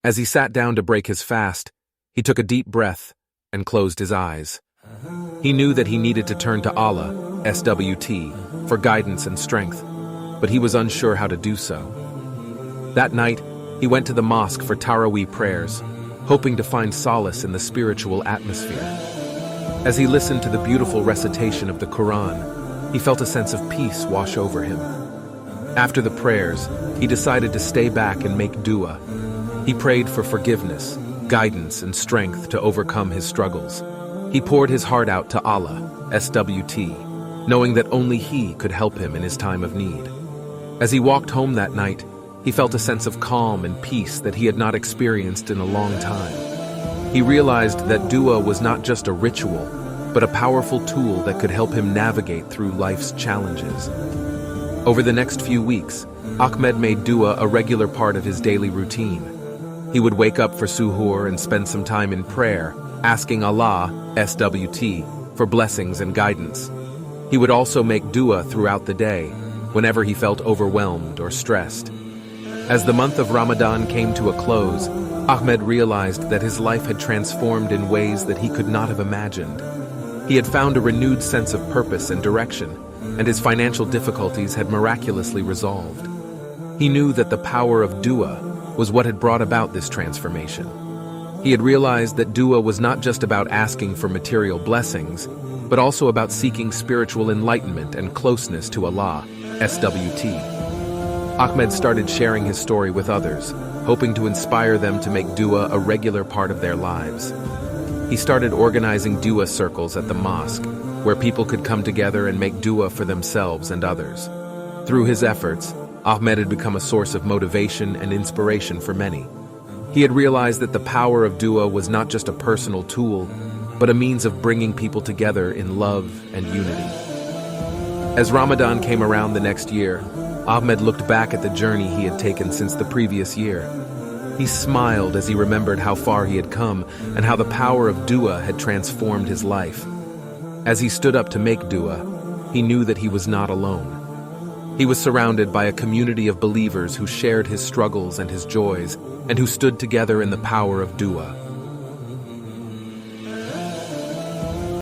As he sat down to break his fast, he took a deep breath and closed his eyes. He knew that he needed to turn to Allah, SWT, for guidance and strength, but he was unsure how to do so. That night, he went to the mosque for Taraweeh prayers, hoping to find solace in the spiritual atmosphere. As he listened to the beautiful recitation of the Quran, he felt a sense of peace wash over him. After the prayers, he decided to stay back and make dua. He prayed for forgiveness, guidance, and strength to overcome his struggles. He poured his heart out to Allah, SWT, knowing that only He could help him in his time of need. As he walked home that night, he felt a sense of calm and peace that he had not experienced in a long time. He realized that dua was not just a ritual, but a powerful tool that could help him navigate through life's challenges. Over the next few weeks, Ahmed made dua a regular part of his daily routine. He would wake up for suhoor and spend some time in prayer, asking Allah, SWT, for blessings and guidance. He would also make dua throughout the day, whenever he felt overwhelmed or stressed. As the month of Ramadan came to a close, Ahmed realized that his life had transformed in ways that he could not have imagined. He had found a renewed sense of purpose and direction, and his financial difficulties had miraculously resolved. He knew that the power of dua was what had brought about this transformation. He had realized that dua was not just about asking for material blessings, but also about seeking spiritual enlightenment and closeness to Allah, SWT. Ahmed started sharing his story with others, hoping to inspire them to make dua a regular part of their lives. He started organizing dua circles at the mosque, where people could come together and make dua for themselves and others. Through his efforts, Ahmed had become a source of motivation and inspiration for many. He had realized that the power of dua was not just a personal tool, but a means of bringing people together in love and unity. As Ramadan came around the next year, Ahmed looked back at the journey he had taken since the previous year. He smiled as he remembered how far he had come and how the power of dua had transformed his life. As he stood up to make dua, he knew that he was not alone. He was surrounded by a community of believers who shared his struggles and his joys, and who stood together in the power of dua.